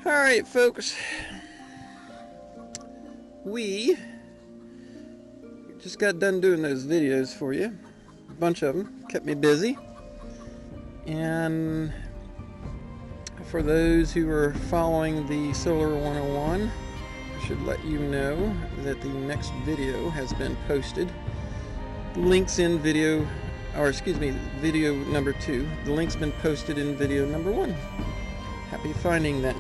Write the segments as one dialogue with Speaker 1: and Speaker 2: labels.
Speaker 1: Alright folks, we just got done doing those videos for you. A bunch of them, kept me busy. And for those who are following the Solar 101, I should let you know that the next video has been posted. The link's in video, video number 2. The link's been posted in video number 1. Happy finding that.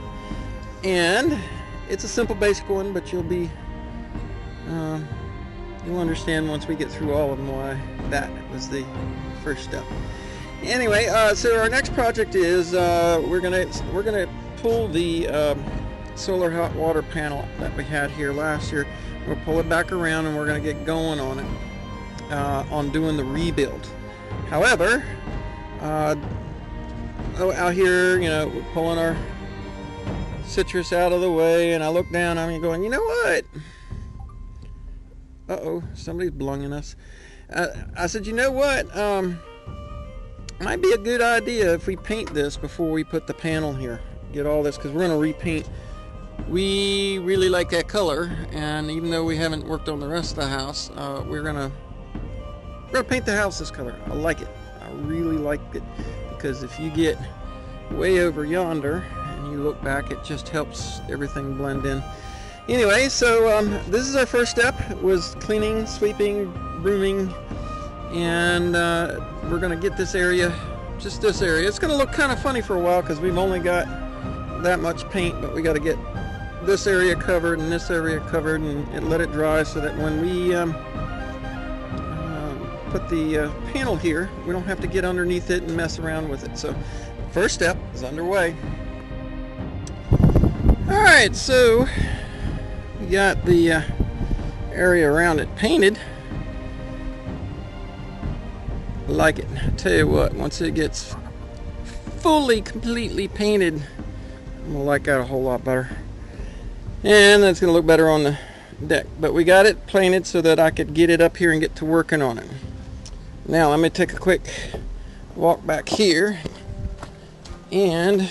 Speaker 1: And it's a simple basic one, but you'll understand once we get through all of them why that was the first step. Anyway, so our next project is we're gonna pull the solar hot water panel that we had here last year. We'll pull it back around and we're gonna get going on it, on doing the rebuild. However, out here, you know, we're pulling our citrus out of the way, and I look down, I'm going, you know what? Uh-oh, somebody's blunging us. I said, you know what? Might be a good idea if we paint this before we put the panel here. Get all this, because we're going to repaint. We really like that color, and even though we haven't worked on the rest of the house, we're gonna paint the house this color. I like it. I really like it, because if you get way over yonder and you look back, it just helps everything blend in. Anyway, so this is our first step, was cleaning, sweeping, brooming, and we're going to get this area, just this area. It's going to look kind of funny for a while because we've only got that much paint, but we got to get this area covered and this area covered and let it dry so that when we put the panel here, we don't have to get underneath it and mess around with it. So first step is underway. Alright, so we got the area around it painted. I like it. I tell you what, once it gets fully, completely painted, I'm gonna like that a whole lot better. And that's gonna look better on the deck. But we got it painted so that I could get it up here and get to working on it. Now let me take a quick walk back here, and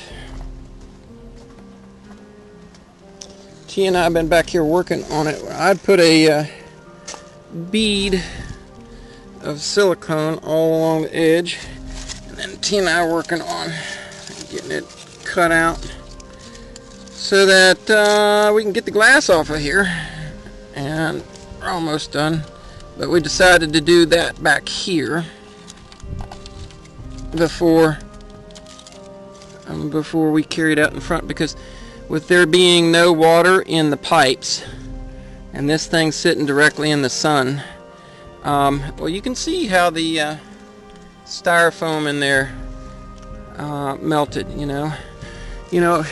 Speaker 1: T and I have been back here working on it. I'd put a bead of silicone all along the edge, and then T and I are working on getting it cut out so that we can get the glass off of here. And we're almost done, but we decided to do that back here before we carry it out in front, because with there being no water in the pipes and this thing sitting directly in the sun, well, you can see how the styrofoam in there melted. You know,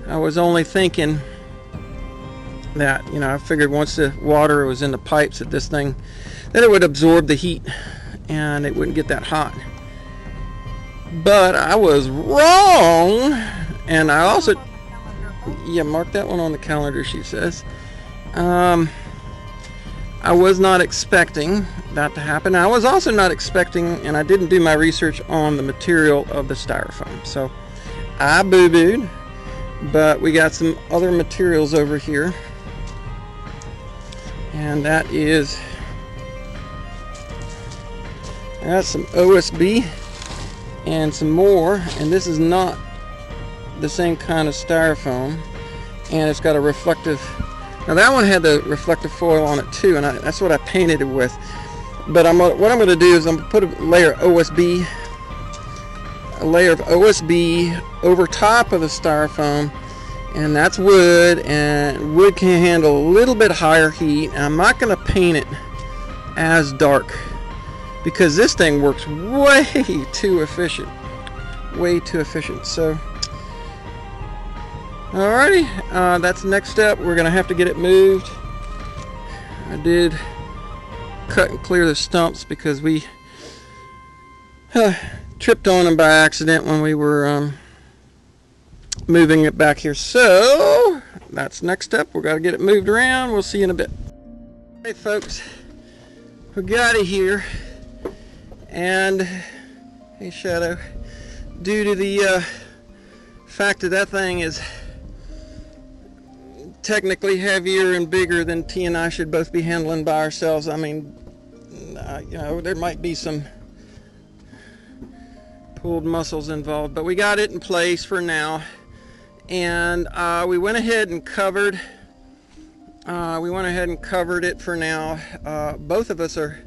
Speaker 1: I was only thinking that, you know, I figured once the water was in the pipes that this thing, that it would absorb the heat and it wouldn't get that hot. But I was wrong, and I also, yeah, mark that one on the calendar, she says. I was not expecting that to happen. I was also not expecting, and I didn't do my research on the material of the styrofoam. So I boo-booed, but we got some other materials over here. And that's some OSB and some more, and this is not the same kind of styrofoam, and it's got a reflective. Now that one had the reflective foil on it too, and that's what I painted it with. But what I'm going to do is I'm going to put a layer of OSB over top of the styrofoam, and that's wood, and wood can handle a little bit higher heat. And I'm not going to paint it as dark because this thing works way too efficient. So alrighty, that's the next step. We're gonna have to get it moved. I did cut and clear the stumps because we tripped on them by accident when we were moving it back here. So that's the next step. We're gonna get it moved around. We'll see you in a bit. Hey folks, we got it here, and hey Shadow, due to the fact that thing is technically heavier and bigger than T and I should both be handling by ourselves. I mean, you know, there might be some pulled muscles involved, but we got it in place for now. And we went ahead and covered it for now. Both of us are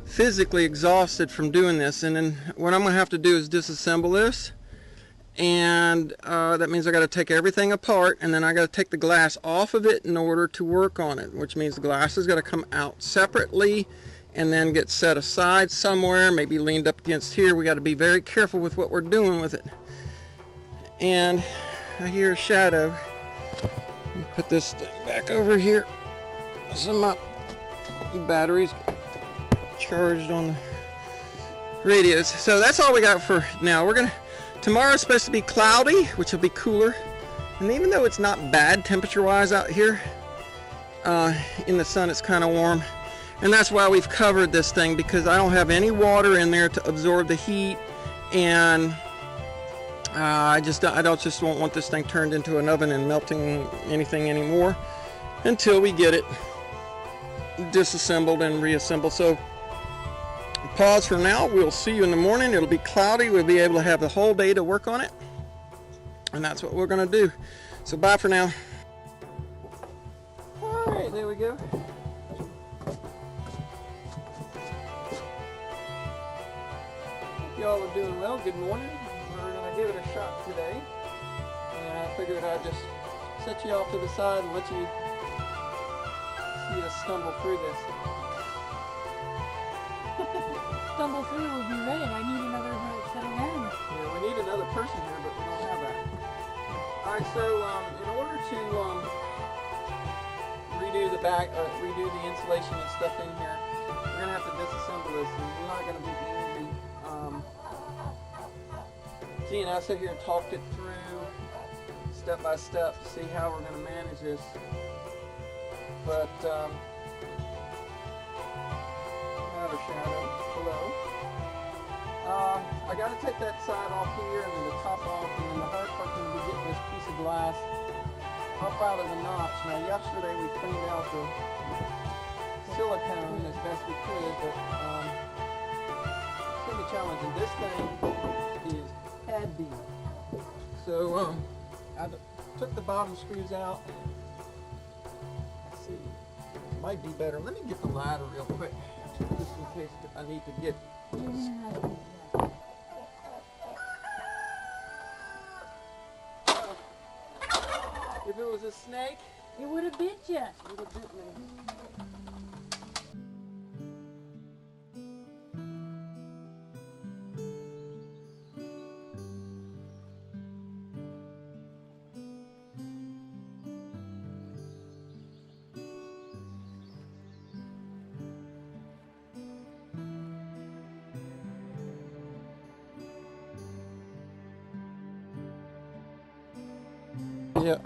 Speaker 1: physically exhausted from doing this, and then what I'm going to have to do is disassemble this, and that means I got to take everything apart, and then I got to take the glass off of it in order to work on it, which means the glass has got to come out separately and then get set aside somewhere, maybe leaned up against here. We got to be very careful with what we're doing with it. And I hear a shadow. Let me put this thing back over here. Some of my batteries charged on the radios. So that's all we got for now. Tomorrow's supposed to be cloudy, which will be cooler. And even though it's not bad temperature-wise out here, in the sun it's kind of warm. And that's why we've covered this thing, because I don't have any water in there to absorb the heat, and I don't want this thing turned into an oven and melting anything anymore until we get it disassembled and reassembled. So pause for now. We'll see you in the morning. It'll be cloudy. We'll be able to have the whole day to work on it, and that's what we're going to do. So bye for now. All right, there we go. Y'all are doing well. Good morning. We're going to give it a shot today, and I figured I'd just set you off to the side and let you see us stumble through this.
Speaker 2: Stumble through would be great. I need another set of hands.
Speaker 1: Yeah, we need another person here, but we don't have that. Alright, so in order to redo the insulation and stuff in here, we're going to have to disassemble this, and it's not going to be easy. See, and I sit here and talked it through step by step to see how we're going to manage this. But another shadow. Hello. I got to take that side off here and then the top off, and then the hard part is to get this piece of glass up out of the notch. Now, yesterday we cleaned out the silicone as best we could, but it's going to be challenging. This thing is addy. So I took the bottom screws out. Let's see. It might be better. Let me get the ladder real quick, just in case I need to get. If it was a snake,
Speaker 2: It would have bit you.
Speaker 1: it would have bit me. Yeah,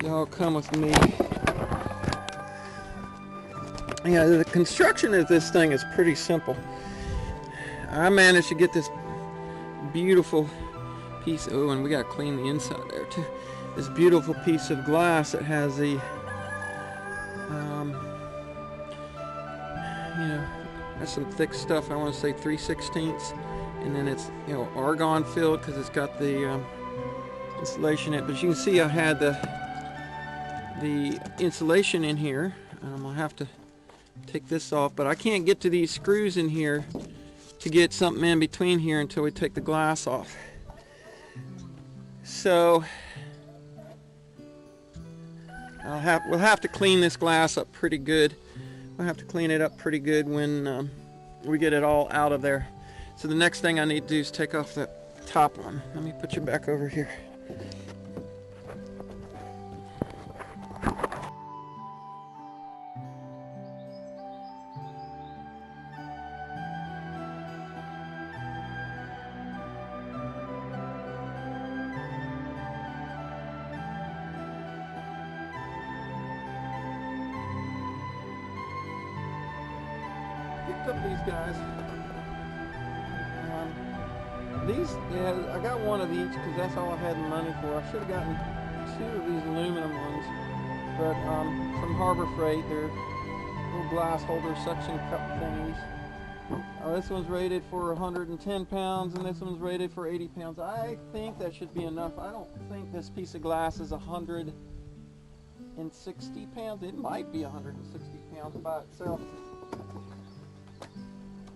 Speaker 1: y'all come with me. Yeah, the construction of this thing is pretty simple. I managed to get this beautiful piece. Oh, and we got to clean the inside there too. This beautiful piece of glass that has the, that's some thick stuff. I want to say 3/16, and then it's argon filled because it's got the insulation in it. But you can see I had the insulation in here, and I'm gonna have to take this off, but I can't get to these screws in here to get something in between here until we take the glass off. So we'll have to clean this glass up pretty good. We'll have to clean it up pretty good when we get it all out of there. So the next thing I need to do is take off that top one. Let me put you back over here. Picked up these guys. These, yeah, I got one of each because that's all I had the money for. I should have gotten 2 of these aluminum ones, but from Harbor Freight, they're little glass holder suction cup thingies. This one's rated for 110 pounds and this one's rated for 80 pounds. I think that should be enough. I don't think this piece of glass is 160 pounds. It might be 160 pounds by itself.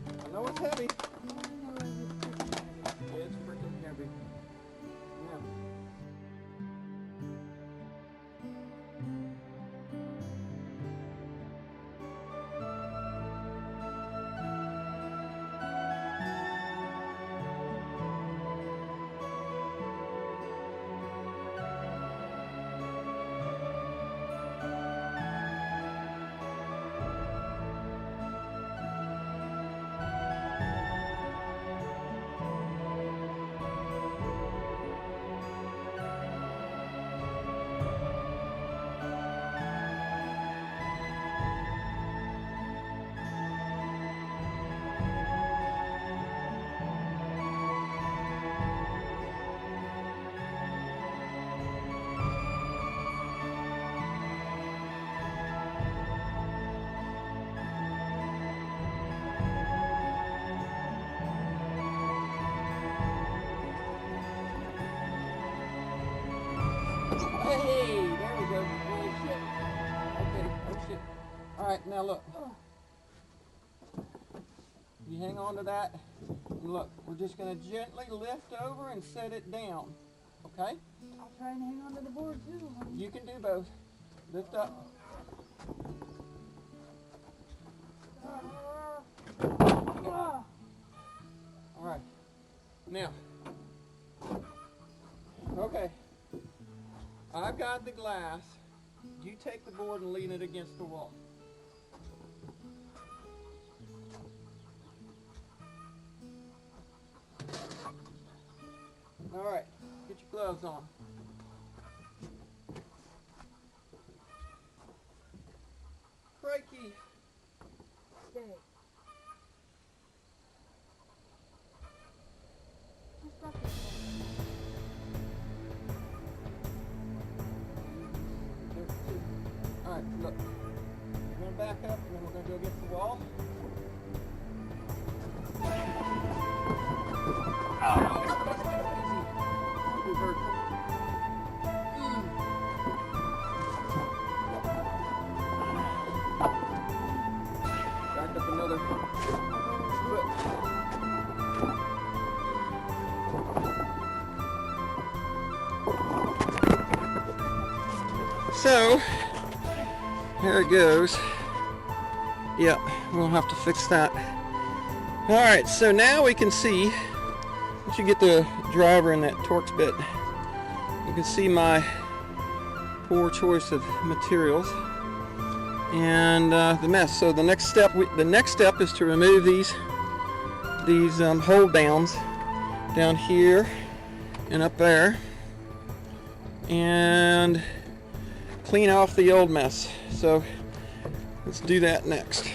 Speaker 1: I know it's heavy. Yeah, it's freaking heavy. Yeah. Hey, there we go. Holy shit. Okay, oh shit. Alright, now look. You hang on to that. And look, we're just going to gently lift over and set it down. Okay?
Speaker 2: I'll try and hang on to the board too.
Speaker 1: You can do both. Lift up. Alright. Now. Okay. I've got the glass. You take the board and lean it against the wall. All right, get your gloves on. Crikey.
Speaker 2: Stay. Just got this one.
Speaker 1: All right, look. We're going to back up and then we're going to go against the wall. Back up another foot. So, here it goes. Yep, we'll have to fix that. Alright, so now we can see, once you get the driver in that Torx bit, you can see my poor choice of materials and the mess. So the next step is to remove these hold downs down here and up there and clean off the old mess. So let's do that next.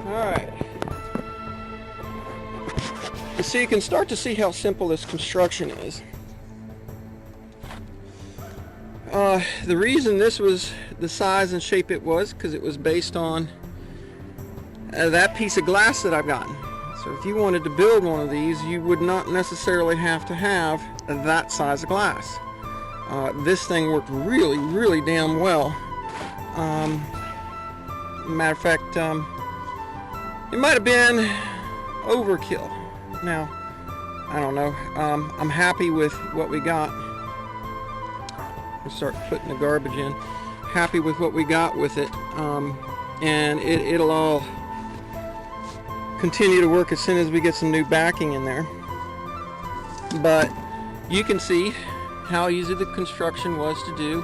Speaker 1: Alright. So you can start to see how simple this construction is. The reason this was the size and shape it was because it was based on that piece of glass that I've gotten. So if you wanted to build one of these, you would not necessarily have to have that size of glass. This thing worked really, really damn well. Matter of fact, it might have been overkill. Now, I don't know. I'm happy with what we got. I'll start putting the garbage in. Happy with what we got with it. And it'll all continue to work as soon as we get some new backing in there. But you can see how easy the construction was to do.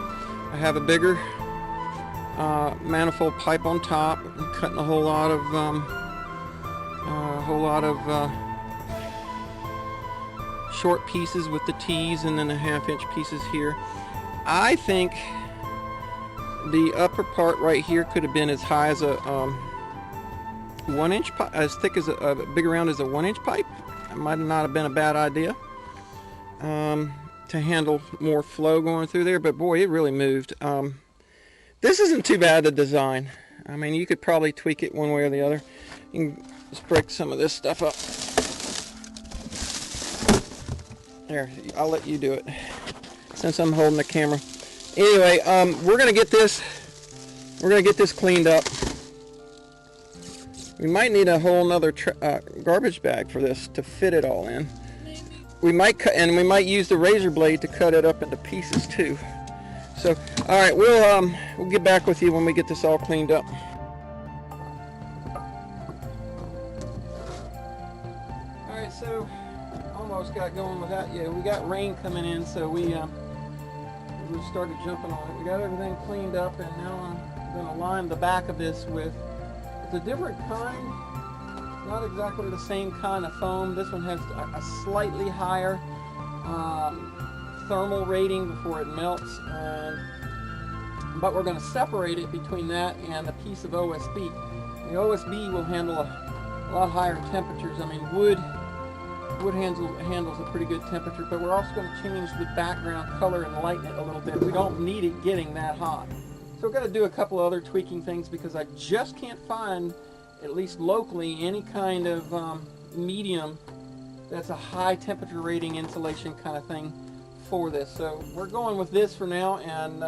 Speaker 1: I have a bigger manifold pipe on top, cutting a whole lot of short pieces with the T's, and then the 1/2-inch pieces here. I think the upper part right here could have been as high as a 1-inch pipe, as thick as a big around as a 1-inch pipe. It might not have been a bad idea to handle more flow going through there, but boy, it really moved. This isn't too bad, the design. I mean, you could probably tweak it one way or the other. You can just break some of this stuff up. There, I'll let you do it since I'm holding the camera. Anyway, we're gonna get this cleaned up. We might need a whole nother garbage bag for this to fit it all in. We might cut, and we might use the razor blade to cut it up into pieces too. So, all right, we'll get back with you when we get this all cleaned up. All right, so almost got going with that. Yeah, we got rain coming in, so we started jumping on it. We got everything cleaned up, and now I'm going to line the back of this with a different kind, not exactly the same kind of foam. This one has a slightly higher thermal rating before it melts, but we're going to separate it between that and a piece of OSB. The OSB will handle a lot higher temperatures. I mean, wood handles a pretty good temperature, but we're also going to change the background color and lighten it a little bit. We don't need it getting that hot. So we're going to do a couple other tweaking things because I just can't find, at least locally, any kind of medium that's a high temperature rating insulation kind of thing for this. So we're going with this for now, and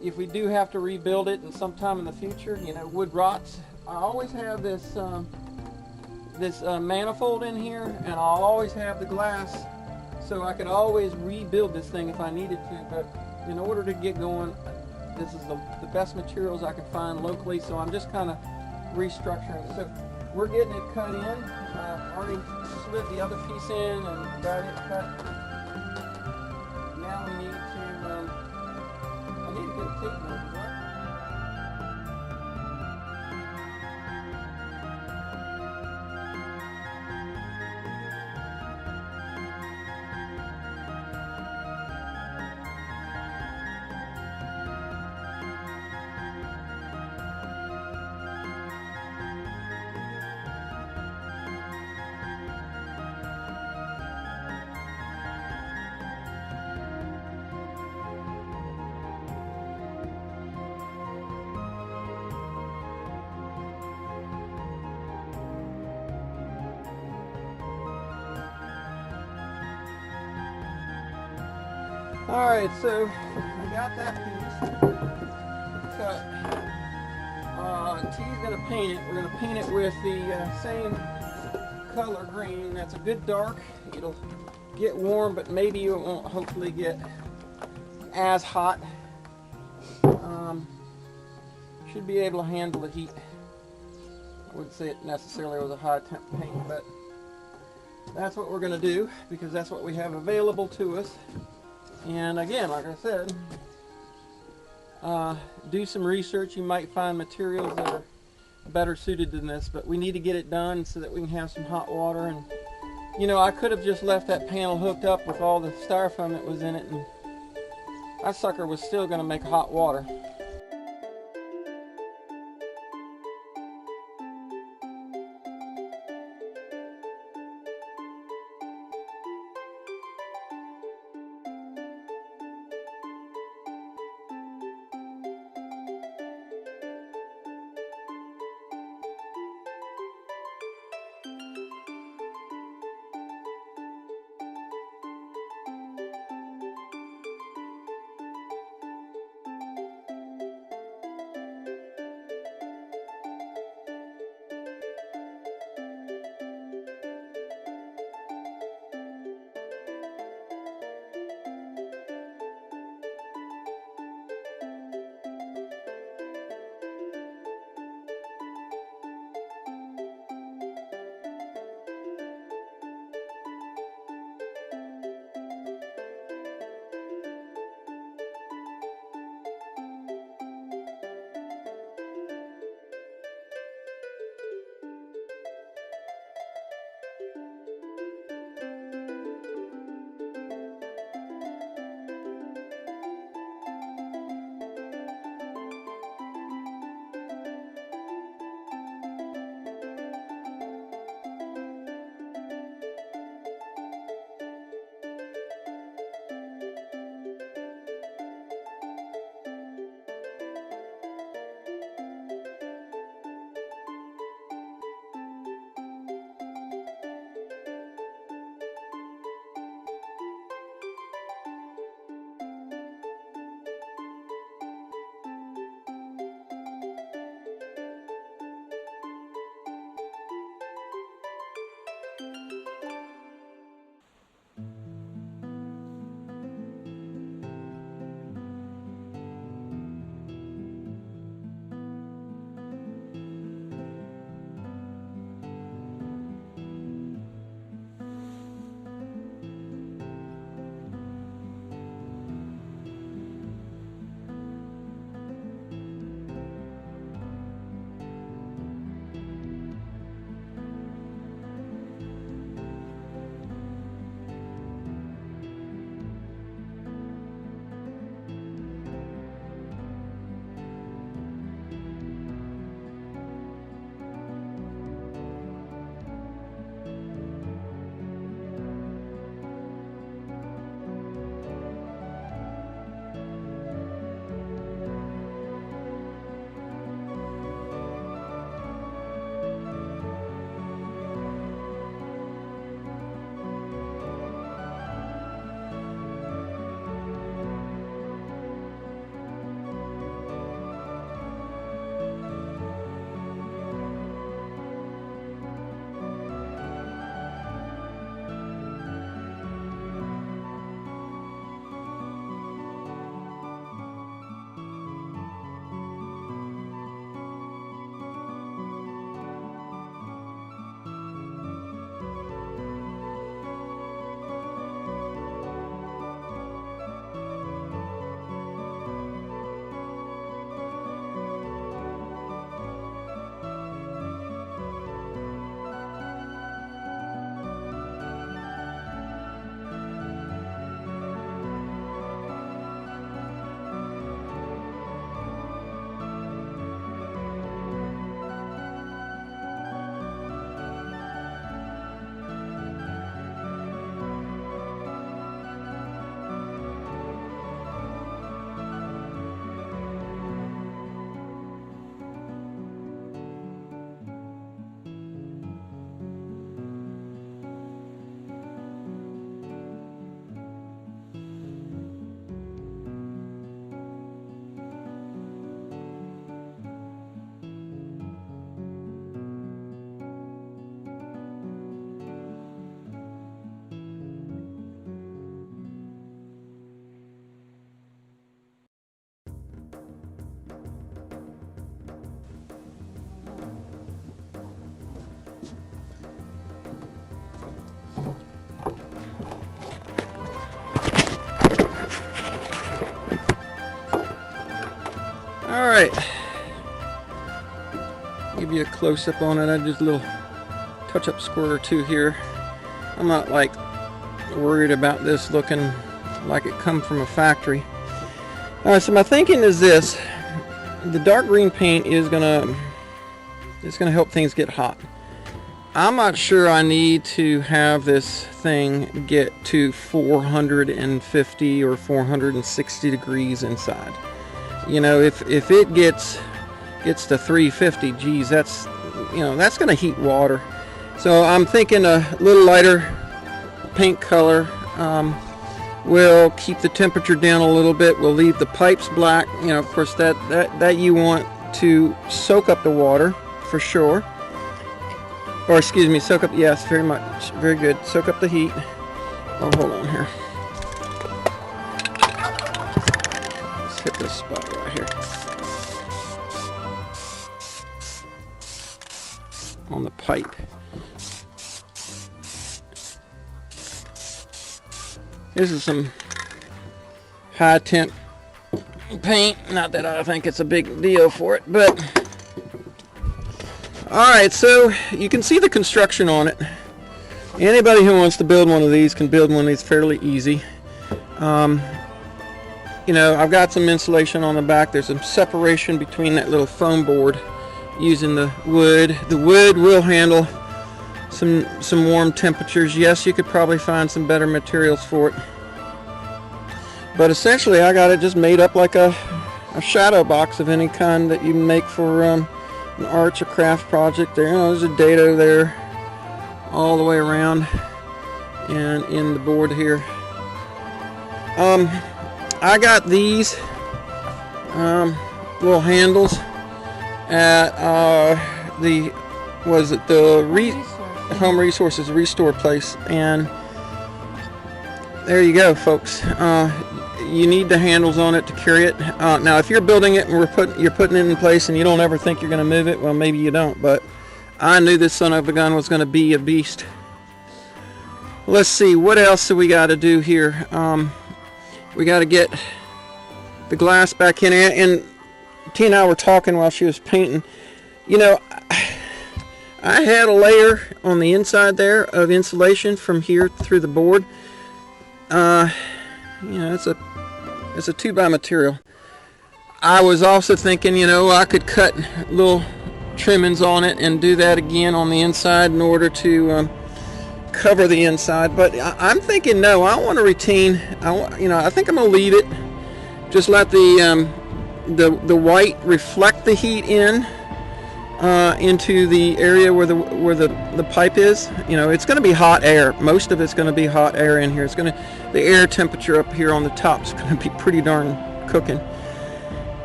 Speaker 1: if we do have to rebuild it and sometime in the future, you know, wood rots. I always have this manifold in here, and I'll always have the glass, so I could always rebuild this thing if I needed to. But in order to get going, this is the best materials I can find locally, so I'm just kind of restructuring. So we're getting it cut in. Already slid the other piece in and got it cut. Now we need to, I need to get a tape measure. Alright, so I got that piece cut. T's going to paint it. We're going to paint it with the same color green. That's a good dark. It'll get warm, but maybe it won't hopefully get as hot. Should be able to handle the heat. I wouldn't say it necessarily was a high temp paint, but that's what we're going to do because that's what we have available to us. And again, like I said, do some research. You might find materials that are better suited than this, but we need to get it done so that we can have some hot water. And you know, I could have just left that panel hooked up with all the styrofoam that was in it, and that sucker was still going to make hot water. Alright. Give you a close-up on it. I just a little touch-up squirt or two here. I'm not like worried about this looking like it come from a factory. Alright, so my thinking is this. The dark green paint is gonna help things get hot. I'm not sure I need to have this thing get to 450 or 460 degrees inside. You know, if it gets to 350, geez, that's gonna heat water. So I'm thinking a little lighter paint color will keep the temperature down a little bit. We'll leave the pipes black. You know, of course, that you want to soak up the water for sure. Or excuse me, soak up, yes, very much, very good. Soak up the heat. Oh, hold on here. Let's hit this spot right here. On the pipe. This is some high temp paint. Not that I think it's a big deal for it, but alright, so you can see the construction on it. Anybody who wants to build one of these can build one of these fairly easy. You know, I've got some insulation on the back. There's some separation between that little foam board using the wood. The wood will handle some warm temperatures. Yes, you could probably find some better materials for it. But essentially, I got it just made up like a shadow box of any kind that you make for an arts or craft project. There, you know, there's a dado there all the way around and in the board here. I got these little handles at the Home Resources Restore place, and there you go, folks. You need the handles on it to carry it. Now, if you're building it and you're putting it in place and you don't ever think you're going to move it, well, maybe you don't. But I knew this son of a gun was going to be a beast. Let's see, what else do we got to do here? We got to get the glass back in there. And Tina and I were talking while she was painting. You know, I had a layer on the inside there of insulation from here through the board. You know, it's a 2x material. I was also thinking, you know, I could cut little trimmings on it and do that again on the inside in order to cover the inside. But I'm thinking, no, I want to retain. I think I'm gonna leave it. Just let the white reflect the heat into the area where the pipe is. You know, it's going to be hot air. Most of it's going to be hot air in here. The air temperature up here on the top is going to be pretty darn cooking.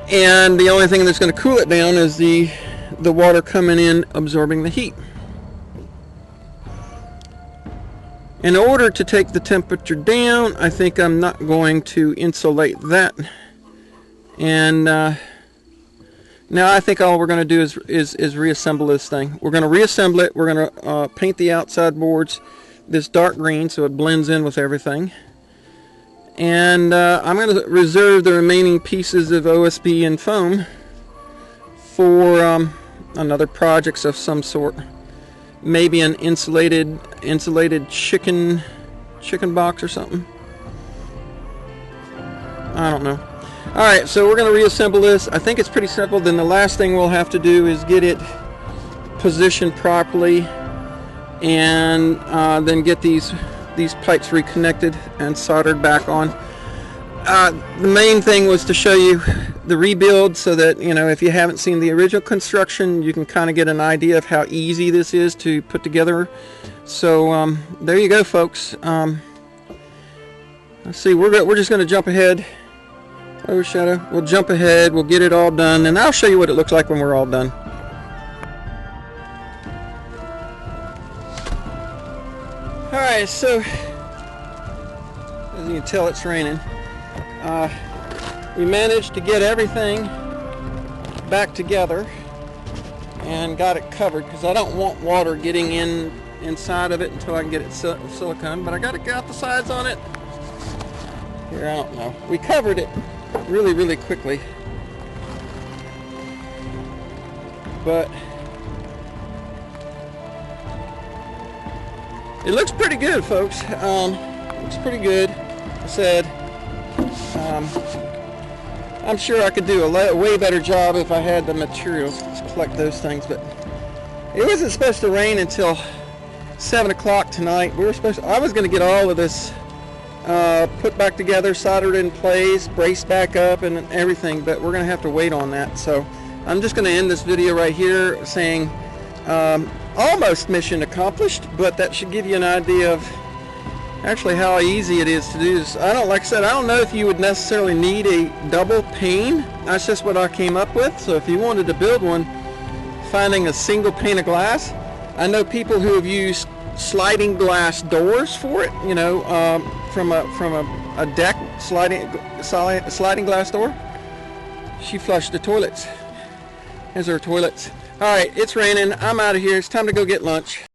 Speaker 1: And the only thing that's going to cool it down is the water coming in, absorbing the heat. In order to take the temperature down, I think I'm not going to insulate that. And now I think all we're going to do is reassemble this thing. We're going to reassemble it. We're going to paint the outside boards this dark green so it blends in with everything. And I'm going to reserve the remaining pieces of OSB and foam for another project of some sort. Maybe an insulated chicken box or something. I don't know. Alright, so we're going to reassemble this. I think it's pretty simple. Then the last thing we'll have to do is get it positioned properly, and then get these pipes reconnected and soldered back on. The main thing was to show you the rebuild so that, you know, if you haven't seen the original construction, you can kind of get an idea of how easy this is to put together. So there you go, folks. Let's see, we're just going to jump ahead. Overshadow. We'll jump ahead. We'll get it all done, and I'll show you what it looks like when we're all done. All right, so as you can tell, it's raining. We managed to get everything back together and got it covered because I don't want water getting inside of it until I can get it silicone. But I got the sides on it. Here, I don't know. We covered it really, really quickly. but it looks pretty good, folks. Looks pretty good. I said, I'm sure I could do a way better job if I had the materials to collect those things, but it wasn't supposed to rain until 7 o'clock tonight. I was going to get all of this put back together, soldered in place, braced back up and everything, but we're going to have to wait on that. So I'm just going to end this video right here saying almost mission accomplished, but that should give you an idea of actually how easy it is to do this. Like I said, I don't know if you would necessarily need a double pane. That's just what I came up with. So if you wanted to build one, finding a single pane of glass, I know people who have used sliding glass doors for it, you know, from a deck sliding glass door. She flushed the toilets. Here's her toilets. All right, it's raining. I'm out of here. It's time to go get lunch.